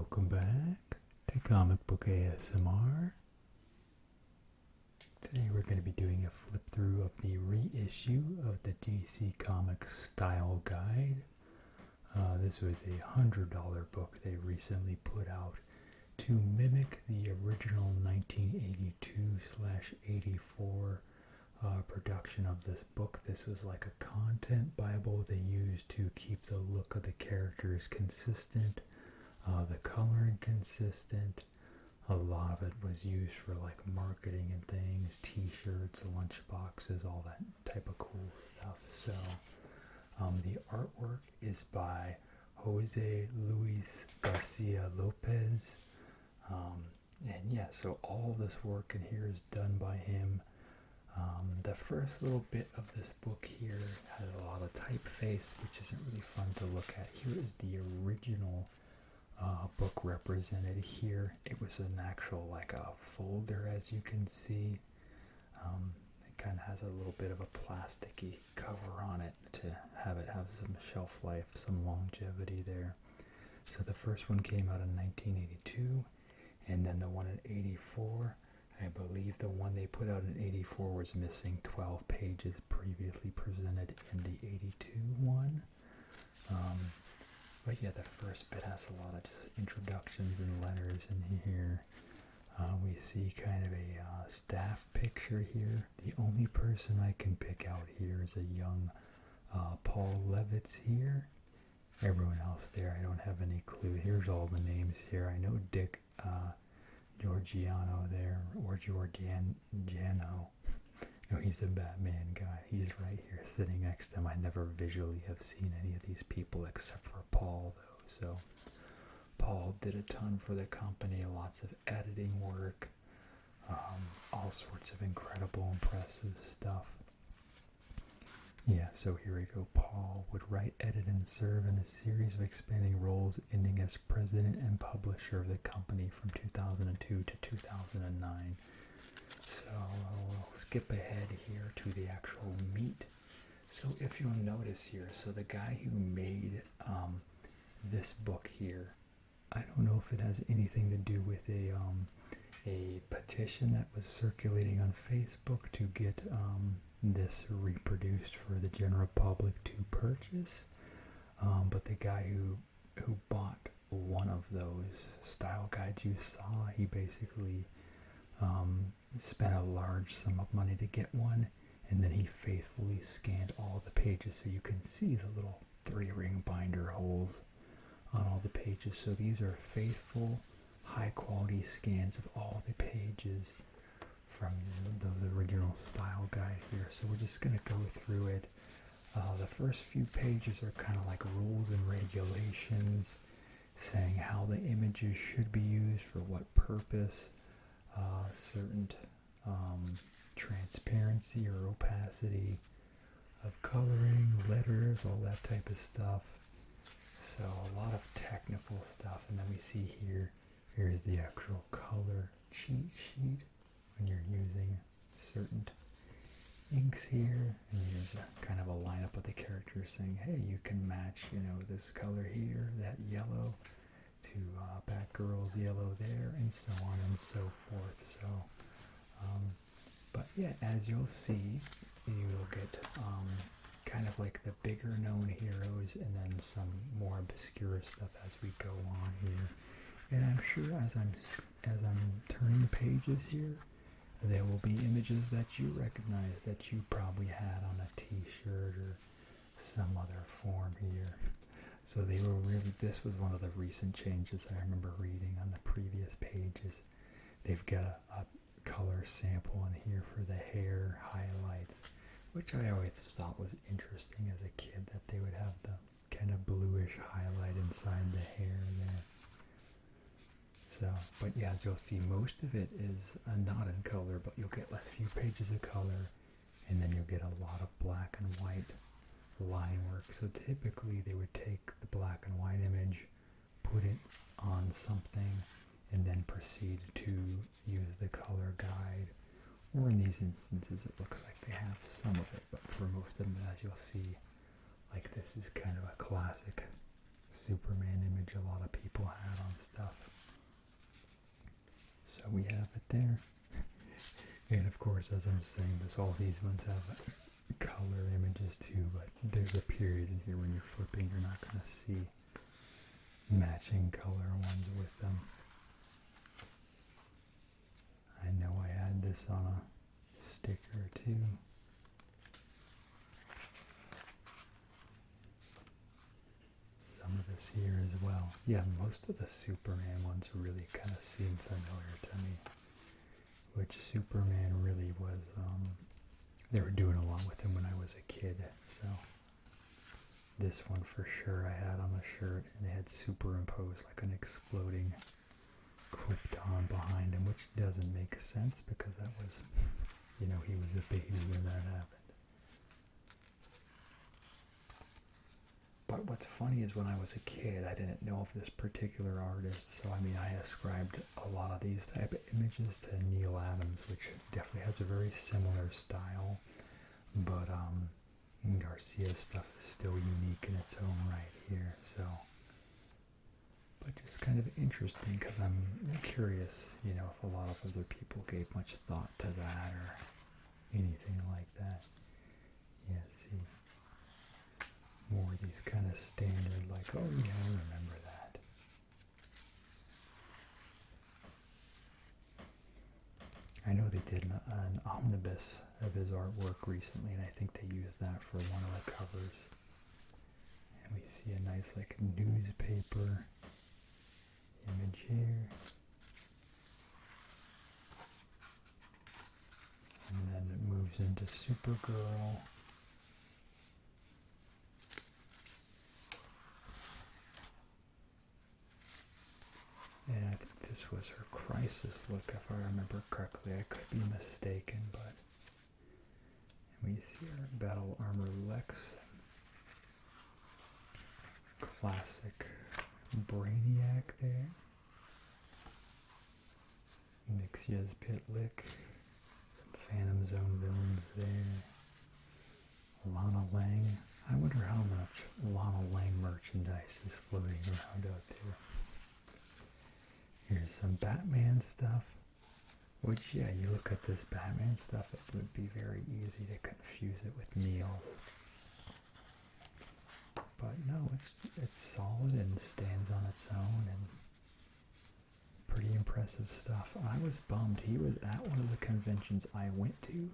Welcome back to Comic Book ASMR. Today we're going to be doing a flip through of the reissue of the DC Comics Style Guide. This was a $100 book they recently put out to mimic the original 1982/84 production of this book. This was like a content Bible they used to keep the look of the characters consistent, the coloring consistent. A lot of it was used for like marketing and things, t-shirts, lunch boxes, all that type of cool stuff. So the artwork is by Jose Luis Garcia Lopez. And yeah, so all this work in here is done by him. The first little bit of this book here has a lot of typeface, which isn't really fun to look at. Here is the original book represented here. It was an actual like a folder, as you can see. It kind of has a little bit of a plasticky cover on it to have it have some shelf life, some longevity there. So the first one came out in 1982, and then the one in 84. I believe the one they put out in 84 was missing 12 pages previously presented in the 82 one. But yeah, the first bit has a lot of just introductions and letters in here. We see kind of a staff picture here. The only person I can pick out here is a young Paul Levitz here. Everyone else there, I don't have any clue. Here's all the names here. I know Dick Giorgiano there, or Giorgiano. No, he's a Batman guy. He's right here sitting next to him. I never visually have seen any of these people except for Paul, though. So Paul did a ton for the company, lots of editing work, all sorts of incredible, impressive stuff. Yeah, so here we go. Paul would write, edit, and serve in a series of expanding roles, ending as president and publisher of the company from 2002 to 2009. So we'll skip ahead here to the actual meat. So if you'll notice here, so the guy who made this book here, I don't know if it has anything to do with a petition that was circulating on Facebook to get this reproduced for the general public to purchase. But the guy who bought one of those style guides you saw, he basically spent a large sum of money to get one, and then he faithfully scanned all the pages so you can see the little 3-ring binder holes on all the pages. So these are faithful, high quality scans of all the pages from the original style guide here. So we're just going to go through it. The first few pages are kind of like rules and regulations, saying how the images should be used for what purpose, certain transparency or opacity of coloring, letters, all that type of stuff. So a lot of technical stuff. And then we see here's the actual color cheat sheet when you're using certain inks here, and here's a kind of a lineup of the characters saying, hey, you can match, this color here, that yellow, to Batgirl's yellow there, and so on and so forth. So, but yeah, as you'll see, you'll get kind of like the bigger known heroes, and then some more obscure stuff as we go on here. And I'm sure as I'm turning pages here, there will be images that you recognize that you probably had on a t-shirt or some other form here. So they were really, this was one of the recent changes I remember reading on the previous pages. They've got a color sample in here for the hair highlights, which I always thought was interesting as a kid, that they would have the kind of bluish highlight inside the hair there. So, but yeah, as you'll see, most of it is not in color, but you'll get a few pages of color, and then you'll get a lot of black and white line work. So typically they would take the black and white image, put it on something, and then proceed to use the color guide. Or in these instances, it looks like they have some of it, but for most of them, as you'll see, like this is kind of a classic Superman image a lot of people had on stuff. we have it there. And of course, as I'm saying this, all these ones have color images too, but there's a period in here when you're flipping, you're not going to see matching color ones with them. I know I had this on a sticker too. Some of this here as well. Yeah, most of the Superman ones really kind of seem familiar to me. Which Superman really was, they were doing a lot with him when I was a kid, so this one for sure I had on the shirt, and it had superimposed like an exploding Krypton behind him, which doesn't make sense because that was, you know, he was a baby when that happened. But what's funny is when I was a kid, I didn't know of this particular artist, so I mean, I ascribed a lot of these type of images to Neil Adams, which definitely has a very similar style, but Garcia's stuff is still unique in its own right here, so, but just kind of interesting, because I'm curious, you know, if a lot of other people gave much thought to that, or anything like that. Yeah, see. More of these kind of standard, like, oh yeah, I remember that. I know they did an omnibus of his artwork recently, and I think they used that for one of the covers. And we see a nice, like, newspaper image here. And then it moves into Supergirl. And I think this was her crisis look, if I remember correctly. I could be mistaken, but and we see her Battle Armor Lex. Classic Brainiac there. Nixia's Pitlick. Some Phantom Zone villains there. Lana Lang. I wonder how much Lana Lang merchandise is floating around out there. Here's some Batman stuff, which, yeah, you look at this Batman stuff, it would be very easy to confuse it with Neil's. But no, it's solid and stands on its own, and pretty impressive stuff. I was bummed. He was at one of the conventions I went to,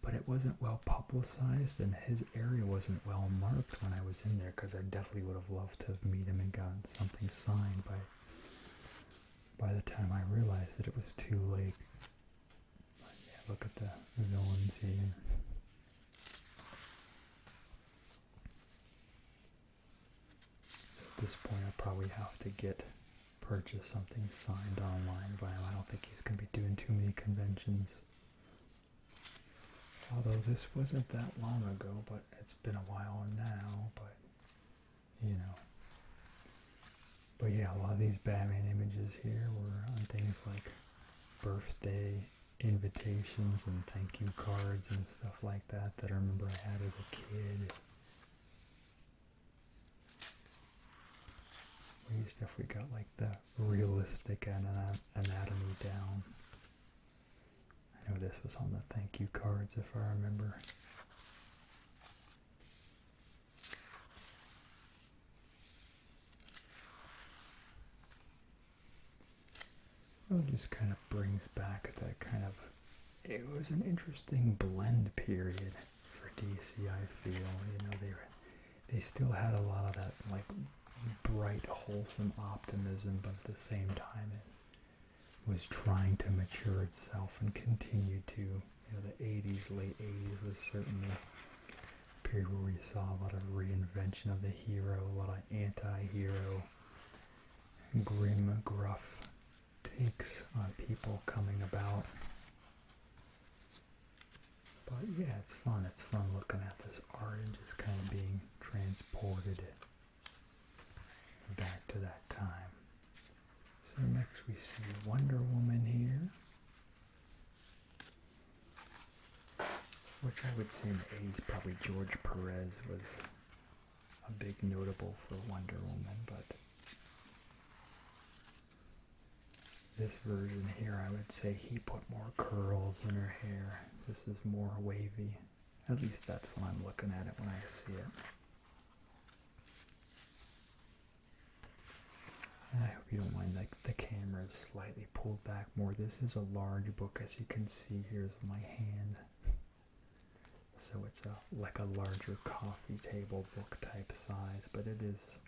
but it wasn't well publicized, and his area wasn't well marked when I was in there, because I definitely would have loved to have met him and gotten something signed by the time I realized that it was too late. But yeah, look at the villains here. So at this point I probably have to purchase something signed online by him. I don't think he's going to be doing too many conventions. Although this wasn't that long ago, but it's been a while now, but you know. But yeah, a lot of these Batman images here were on things like birthday invitations and thank you cards and stuff like that I remember I had as a kid. He's definitely got like the realistic anatomy down. I know this was on the thank you cards if I remember. Well, it just kind of brings back that kind of, it was an interesting blend period for DC, I feel. You know, they still had a lot of that like bright, wholesome optimism, but at the same time it was trying to mature itself and continue to, you know, the 80s, late 80s was certainly a period where we saw a lot of reinvention of the hero, a lot of anti-hero, grim, gruff takes on people coming about. But yeah, it's fun. It's fun looking at this art and just kind of being transported back to that time. So next we see Wonder Woman here, which I would say in the 80s probably George Perez was a big notable for Wonder Woman, but This version here, I would say he put more curls in her hair. This is more wavy. At least that's when I'm looking at it when I see it. And I hope you don't mind, like, the camera is slightly pulled back more. This is a large book, as you can see. Here's my hand. So it's like a larger coffee table book type size, but it is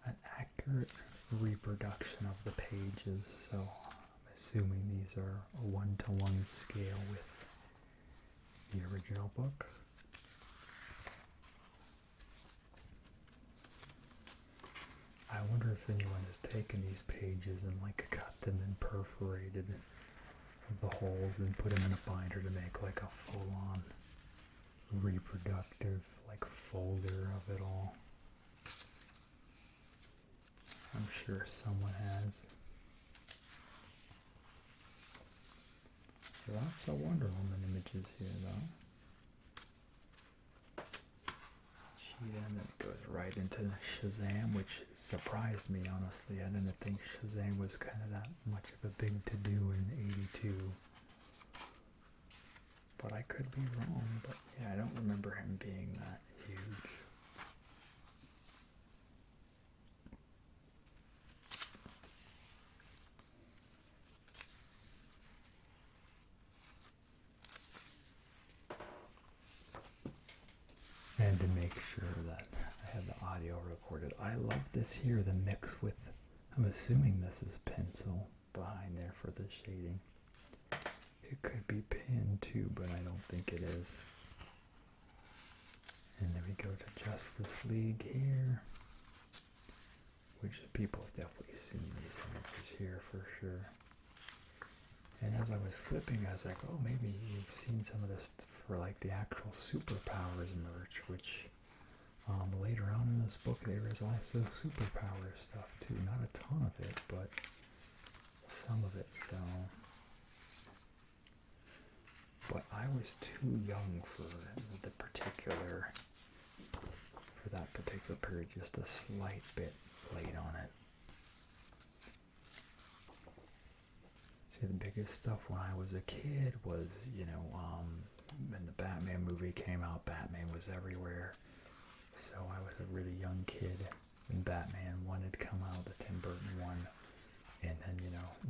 an accurate reproduction of the pages. So I'm assuming these are a 1-to-1 scale with the original book. I wonder if anyone has taken these pages and like cut them and perforated the holes and put them in a binder to make like a full-on reproductive like folder of it all. I'm sure someone has. Lots of Wonder Woman images here though. And then it goes right into Shazam, which surprised me, honestly. I didn't think Shazam was kind of that much of a big to-do in '82. But I could be wrong, but yeah, I don't remember him being that huge. And to make sure that I had the audio recorded, I love this here, the mix with, I'm assuming this is pencil behind there for the shading. It could be pen too, but I don't think it is. And then we go to Justice League here, which people have definitely seen these images here for sure. And as I was flipping, I was like, oh, maybe you've seen some of this for like the actual superpowers merch, which later on in this book there is also superpower stuff too. Not a ton of it, but some of it, so. But I was too young for that particular period, just a slight bit late on it. See, the biggest stuff when I was a kid was, when the Batman movie came out, Batman was everywhere. So I was a really young kid when Batman 1 had come out, the Tim Burton one, and then,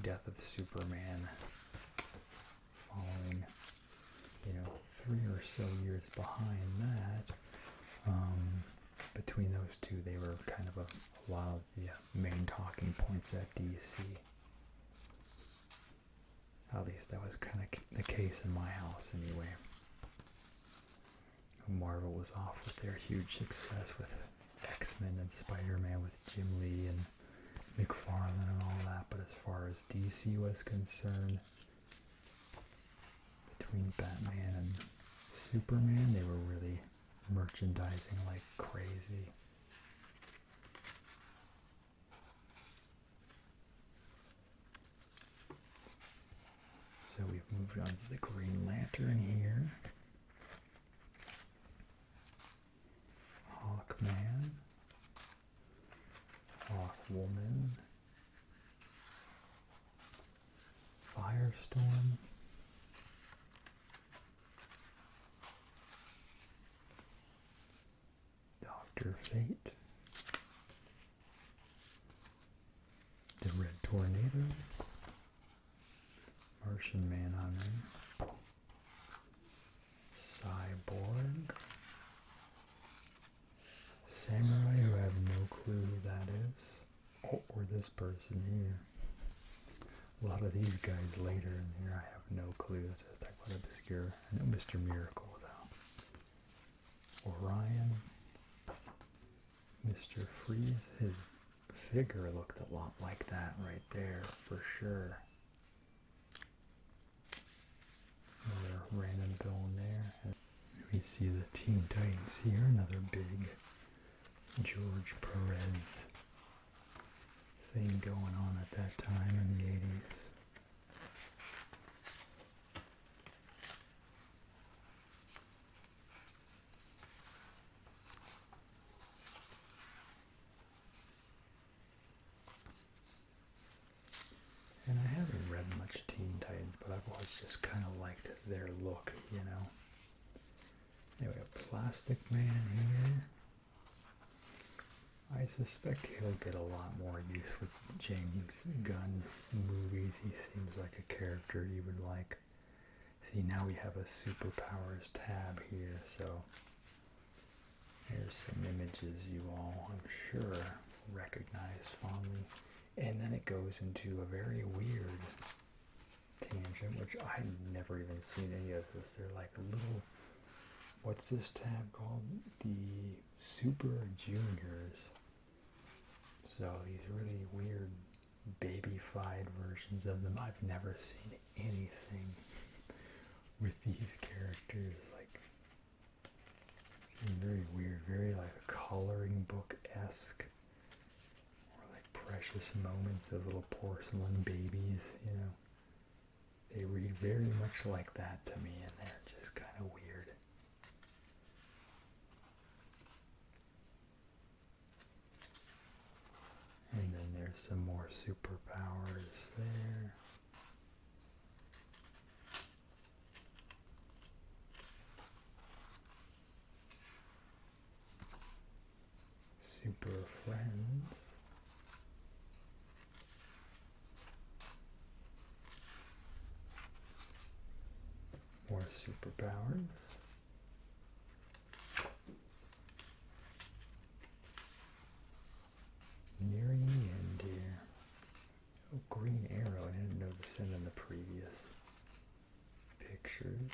Death of Superman following, 3 or so years behind that. Between those two, they were kind of a lot of the main talking points at DC. At least that was kind of the case in my house anyway. Marvel was off with their huge success with X-Men and Spider-Man with Jim Lee and McFarlane and all that, but as far as DC was concerned, between Batman and Superman, they were really merchandising like crazy. So we've moved on to the Green Lantern here. Hawkman. Hawkwoman. Firestorm. Dr. Fate. The Red Tornado. Martian Manhunter. Cyborg. Samurai, who I have no clue who that is. Oh, or this person here. A lot of these guys later in here, I have no clue. This is like what obscure. I know Mr. Miracle though. Orion. Mr. Freeze. His figure looked a lot like that right there, for sure. Another random villain there. We see the Teen Titans here, another big George Perez thing going on at that time in the 80s. And I have always just kind of liked their look, you know. Anyway, a Plastic Man here. I suspect he'll get a lot more use with James Gunn movies. He seems like a character you would like. See, now we have a superpowers tab here, so here's some images you all, I'm sure, recognize fondly. And then it goes into a very weird tangent, which I had never even seen any of this. They're like little, what's this tab called? The Super Juniors. So these really weird baby-fied versions of them. I've never seen anything with these characters. Like, very weird, very like a coloring book-esque, or like Precious Moments, those little porcelain babies, you know. They read very much like that to me, and they're just kind of weird. And then there's some more superpowers there. Super Friends. More superpowers. Nearing the end here. Oh, Green Arrow. I didn't notice him in the previous pictures.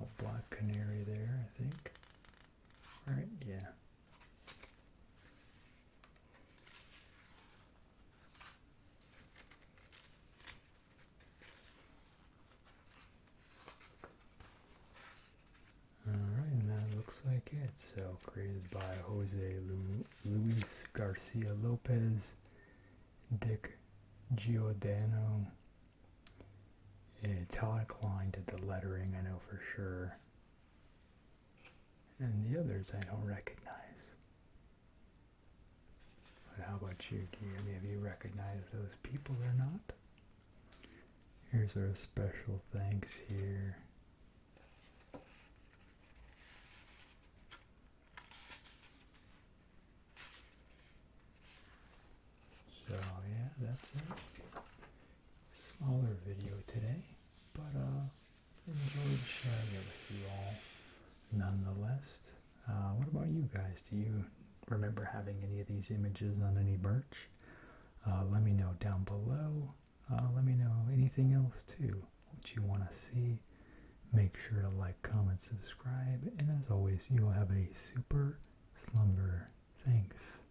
Oh, Black Canary there, I think. Right, yeah. Alright, and that looks like it. So, created by Luis Garcia Lopez, Dick Giordano. Todd Klein did the lettering, I know for sure. And the others I don't recognize. But how about you? Do any of you recognize those people or not? Here's our special thanks here. So yeah, that's it. Smaller video today, but enjoyed sharing it with you all nonetheless. What about you guys? Do you remember having any of these images on any merch? Let me know down below. Let me know anything else too, what you want to see. Make sure to like, comment, subscribe, and as always, you will have a super slumber. Thanks.